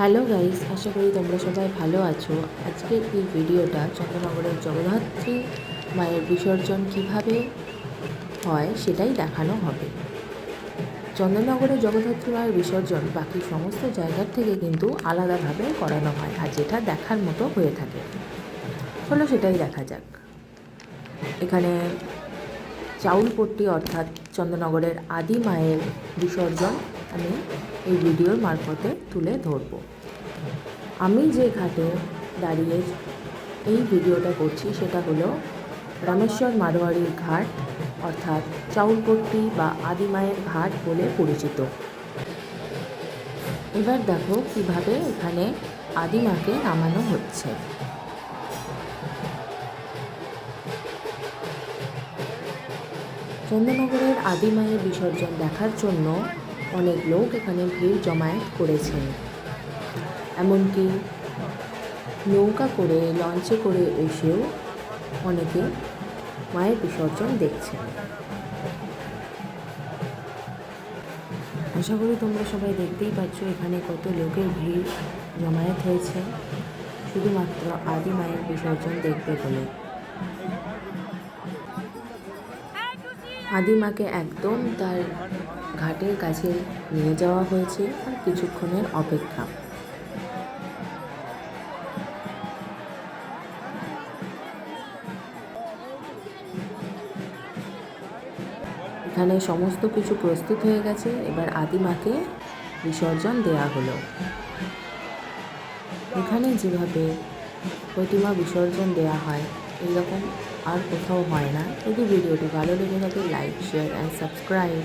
Hello guys, আশা করি তোমরা সবাই ভালো আছো। আজকের এই ভিডিওটা চন্দ্রনগরের জগদ্ধাত্রী মায়ের বিসর্জন কিভাবে হয় সেটাই দেখানো হবে। চন্দননগরের জগদ্ধাত্রী মায়ের বিসর্জন বাকি সমস্ত জায়গার থেকে কিন্তু আলাদাভাবে করানো হয়, আর যেটা দেখার মতো হয়ে থাকে। চলো সেটাই দেখা যাক। এখানে চাউলপট্টি অর্থাৎ চন্দননগরের আদি মায়ের বিসর্জন আমি এই ভিডিওর মারফতে তুলে ধরব। আমি যে ঘাটে দাঁড়িয়ে এই ভিডিওটা করছি সেটা হলো রামেশ্বর মারোয়ারির ঘাট, অর্থাৎ চাউলপট্টি বা আদি মায়ের ঘাট বলে পরিচিত। এবার দেখো কিভাবে এখানে আদি মাকে নামানো হচ্ছে। চন্দননগরের আদি মায়ের বিসর্জন দেখার জন্য অনেক লোক এখানে ভিড় জমায়েত করেছেন। এমনকি নৌকা করে, লঞ্চে করে এসেও অনেকে মায়ের বিসর্জন দেখছেন। আশা করি তোমরা সবাই দেখতেই পাচ্ছ এখানে কত লোকের ভিড় জমায়েত হয়েছে শুধুমাত্র আদি মায়ের বিসর্জন দেখতে বলে। আদি মাকে একদম তার ঘাটের কাছে নিয়ে যাওয়া হয়েছে, আর কিছুক্ষণের অপেক্ষা। এখানে সমস্ত কিছু প্রস্তুত হয়ে গেছে, এবার আদি মাকে বিসর্জন দেওয়া হলো। এখানে যেভাবে প্রতিমা বিসর্জন দেওয়া হয় এইরকম আর কোথাও হয় না। যদি ভিডিওটি ভালো লেগে থাকে, লাইক, শেয়ার অ্যান্ড সাবস্ক্রাইব।